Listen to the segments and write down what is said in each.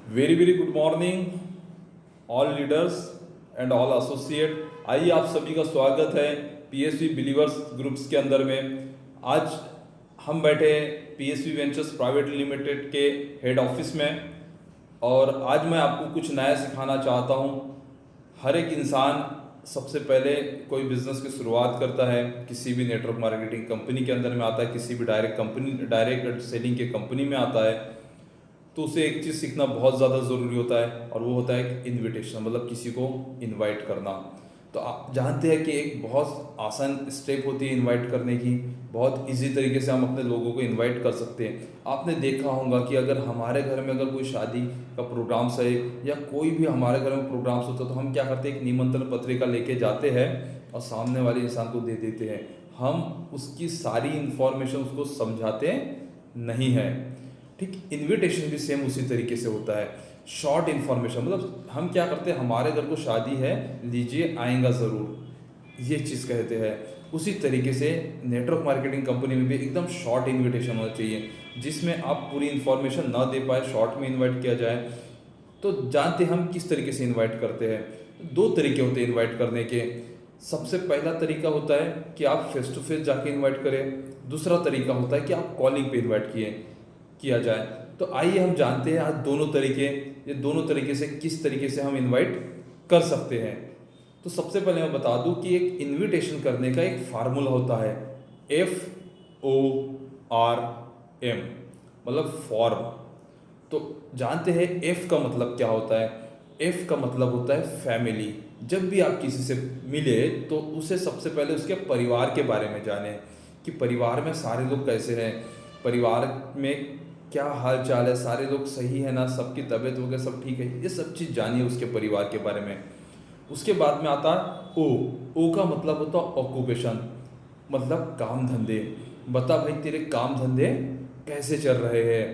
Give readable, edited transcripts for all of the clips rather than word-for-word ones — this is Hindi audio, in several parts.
Very good morning all leaders and all associate. आइए आप सभी का स्वागत है पीएसवी बिलीवर्स ग्रुप्स के अंदर में। आज हम बैठे पीएसवी वेंचर्स प्राइवेट लिमिटेड के हेड ऑफिस में और आज मैं आपको कुछ नया सिखाना चाहता हूँ। हर एक इंसान सबसे पहले कोई बिजनेस की शुरुआत करता है, किसी भी नेटवर्क मार्केटिंग कंपनी के अंदर में आता है, किसी भी डायरेक्ट सेलिंग के कंपनी में आता है, तो उसे एक चीज़ सीखना बहुत ज़्यादा ज़रूरी होता है और वो होता है इनविटेशन, मतलब किसी को इनवाइट करना। तो आप जानते हैं कि एक बहुत आसान स्टेप होती है इनवाइट करने की। बहुत इजी तरीके से हम अपने लोगों को इनवाइट कर सकते हैं। आपने देखा होगा कि अगर हमारे घर में अगर कोई शादी का प्रोग्राम्स है या कोई भी हमारे घर में प्रोग्राम्स होता है, तो हम क्या करते हैं, एक निमंत्रण पत्रिका लेके जाते हैं और सामने वाले इंसान को दे देते हैं। हम उसकी सारी इन्फॉर्मेशन उसको समझाते नहीं हैं। ठीक, इनविटेशन भी सेम उसी तरीके से होता है। शॉर्ट इन्फॉर्मेशन, मतलब हम क्या करते हैं, हमारे घर को शादी है, लीजिए, आएगा ज़रूर, ये चीज़ कहते हैं। उसी तरीके से नेटवर्क मार्केटिंग कंपनी में भी एकदम शॉर्ट इनविटेशन होना चाहिए, जिसमें आप पूरी इन्फॉर्मेशन ना दे पाए, शॉर्ट में इनवाइट किया जाए। तो जानते हम किस तरीके से इनवाइट करते हैं। दो तरीके होते हैं इनवाइट करने के। सबसे पहला तरीका होता है कि आप फेस टू फेस जाके इनवाइट करें। दूसरा तरीका होता है कि आप कॉलिंग पे इनवाइट किया जाए। तो आइए हम जानते हैं आज ये दोनों तरीके से किस तरीके से हम इनवाइट कर सकते हैं। तो सबसे पहले मैं बता दूं कि एक इनविटेशन करने का एक फार्मूला होता है, FORM, मतलब फॉर्म। तो जानते हैं एफ का मतलब क्या होता है। एफ का मतलब होता है फैमिली। जब भी आप किसी से मिले तो उसे सबसे पहले उसके परिवार के बारे में जाने कि परिवार में सारे लोग कैसे हैं, परिवार में क्या हाल चाल है, सारे लोग सही है ना, सबकी तबीयत वगैरह सब ठीक है, ये सब चीज़ जानिए उसके परिवार के बारे में। उसके बाद में आता है ओ का मतलब होता है ऑक्यूपेशन, मतलब काम धंधे। बता भाई तेरे काम धंधे कैसे चल रहे हैं,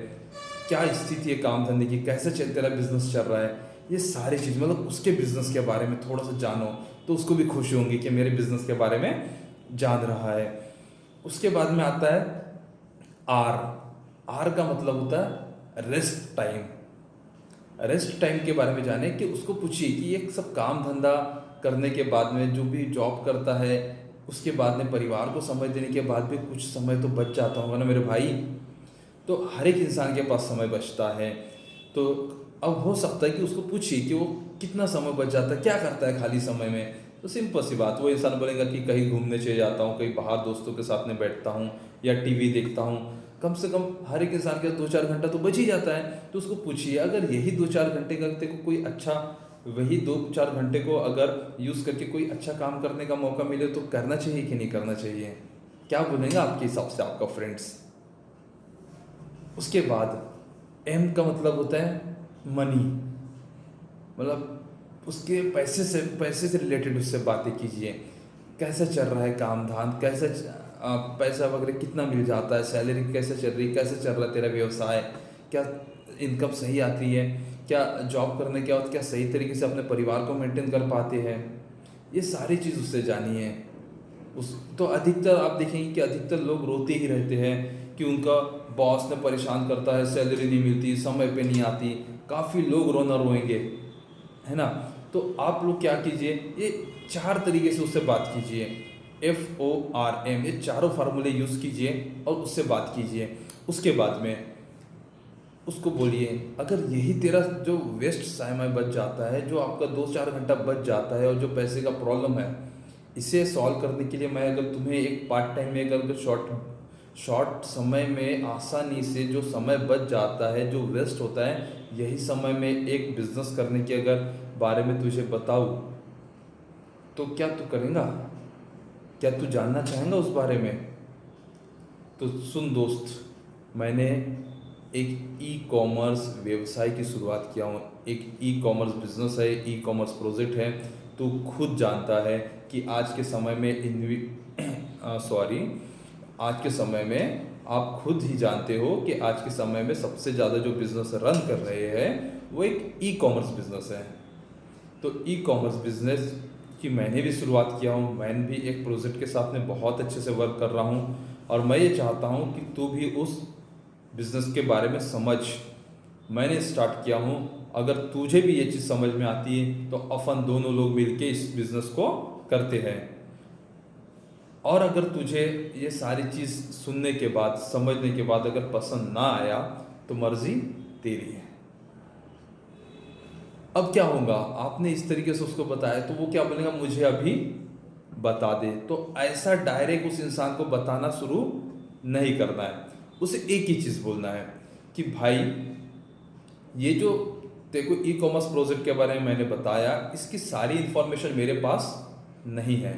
क्या स्थिति है काम धंधे की, कैसे तेरा बिजनेस चल रहा है। ये सारी चीज़ मतलब उसके बिजनेस के बारे में थोड़ा सा जानो, तो उसको भी खुशी होंगी कि मेरे बिजनेस के बारे में जान रहा है। उसके बाद में आता है आर। आर का मतलब होता है रेस्ट टाइम। रेस्ट टाइम के बारे में जाने कि उसको पूछिए कि ये सब काम धंधा करने के बाद में जो भी जॉब करता है, उसके बाद में परिवार को समय देने के बाद भी कुछ समय तो बच जाता होगा ना मेरे भाई। तो हर एक इंसान के पास समय बचता है। तो अब हो सकता है कि उसको पूछिए कि वो कितना समय बच जाता है, क्या करता है खाली समय में। तो सिंपल सी बात, वो इंसान बोलेगा कि कहीं घूमने चले जाता हूँ, कहीं बाहर दोस्तों के साथ में बैठता हूँ या टीवी देखता हूँ। कम से कम हर एक इंसान के 2-4 घंटा तो बच ही जाता है। तो उसको पूछिए, अगर यही 2-4 घंटे करते को कोई अच्छा, वही 2-4 घंटे को अगर यूज़ करके कोई अच्छा काम करने का मौका मिले तो करना चाहिए कि नहीं करना चाहिए। क्या बोलेंगे आपके हिसाब से आपका फ्रेंड्स। उसके बाद एम का मतलब होता है मनी, मतलब उसके पैसे से रिलेटेड उससे बातें कीजिए। कैसा चल रहा है काम धाम, पैसा वगैरह कितना मिल जाता है, सैलरी कैसे चल रही, कैसे चल रहा है तेरा व्यवसाय, क्या इनकम सही आती है, क्या जॉब करने के बाद क्या सही तरीके से अपने परिवार को मेंटेन कर पाते हैं। ये सारी चीज़ उससे जानिए। उस तो अधिकतर आप देखेंगे कि अधिकतर लोग रोते ही रहते हैं कि उनका बॉस ने परेशान करता है, सैलरी नहीं मिलती, समय पे नहीं आती। काफ़ी लोग रोना रोएंगे, है ना। तो आप लोग क्या कीजिए, ये 4 तरीके से उससे बात कीजिए। FORM, ये चारों फार्मूले यूज़ कीजिए और उससे बात कीजिए। उसके बाद में उसको बोलिए, अगर यही तेरा जो वेस्ट समय बच जाता है, जो आपका 2-4 घंटा बच जाता है और जो पैसे का प्रॉब्लम है, इसे सॉल्व करने के लिए मैं अगर तुम्हें एक पार्ट टाइम में अगर शॉर्ट समय में आसानी से जो समय बच जाता है, जो वेस्ट होता है, यही समय में एक बिजनेस करने के अगर बारे में तुझे बताऊँ तो क्या तू करेगा, क्या तू जानना चाहेगा उस बारे में। तो सुन दोस्त, मैंने एक ई कॉमर्स व्यवसाय की शुरुआत किया हूँ, एक ई कॉमर्स बिजनेस है, ई कॉमर्स प्रोजेक्ट है। तू खुद जानता है कि आज के समय में आज के समय में आप खुद ही जानते हो कि आज के समय में सबसे ज़्यादा जो बिज़नेस रन कर रहे हैं वो एक ई कॉमर्स बिज़नेस है। तो ई कॉमर्स बिज़नेस की मैंने भी शुरुआत किया हूँ, मैं भी एक प्रोजेक्ट के साथ में बहुत अच्छे से वर्क कर रहा हूँ और मैं ये चाहता हूँ कि तू भी उस बिज़नेस के बारे में समझ। मैंने स्टार्ट किया हूँ। अगर तुझे भी ये चीज़ समझ में आती है तो अपन दोनों लोग मिलके इस बिज़नेस को करते हैं। और अगर तुझे ये सारी चीज़ सुनने के बाद, समझने के बाद अगर पसंद ना आया तो मर्जी तेरी है। अब क्या होगा, आपने इस तरीके से उसको बताया तो वो क्या बोलेगा, मुझे अभी बता दे। तो ऐसा डायरेक्ट उस इंसान को बताना शुरू नहीं करना है। उसे एक ही चीज़ बोलना है कि भाई ये जो देखो ई कॉमर्स प्रोजेक्ट के बारे में मैंने बताया, इसकी सारी इन्फॉर्मेशन मेरे पास नहीं है,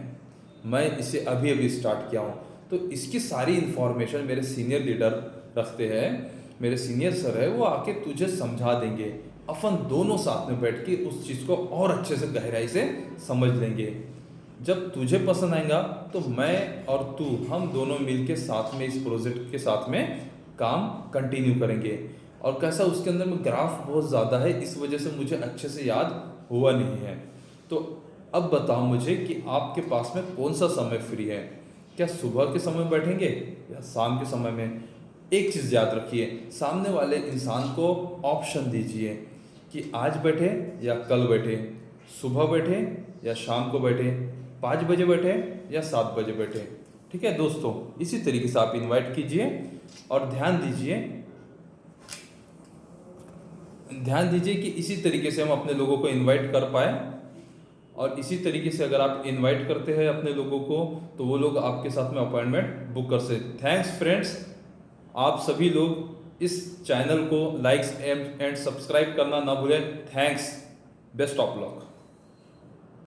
मैं इसे अभी अभी स्टार्ट किया हूँ। तो इसकी सारी इन्फॉर्मेशन मेरे सीनियर लीडर रखते हैं, मेरे सीनियर सर है, वो आके तुझे समझा देंगे। अपन दोनों साथ में बैठ के उस चीज़ को और अच्छे से गहराई से समझ लेंगे। जब तुझे पसंद आएगा तो मैं और तू, हम दोनों मिलके साथ में इस प्रोजेक्ट के साथ में काम कंटिन्यू करेंगे। और कैसा, उसके अंदर में ग्राफ बहुत ज़्यादा है, इस वजह से मुझे अच्छे से याद हुआ नहीं है। तो अब बताओ मुझे कि आपके पास में कौन सा समय फ्री है, क्या सुबह के समय बैठेंगे या शाम के समय में। एक चीज़ याद रखिए, सामने वाले इंसान को ऑप्शन दीजिए कि आज बैठे या कल बैठे, सुबह बैठे या शाम को बैठे, 5 बजे बैठे या 7 बजे बैठे। ठीक है दोस्तों, इसी तरीके से आप इनवाइट कीजिए और ध्यान दीजिए कि इसी तरीके से हम अपने लोगों को इनवाइट कर पाए। और इसी तरीके से अगर आप इनवाइट करते हैं अपने लोगों को तो वो लोग आपके साथ में अपॉइंटमेंट बुक कर सकते। थैंक्स फ्रेंड्स, आप सभी लोग इस चैनल को लाइक्स एंड सब्सक्राइब करना ना भूलें। Thanks, best of luck.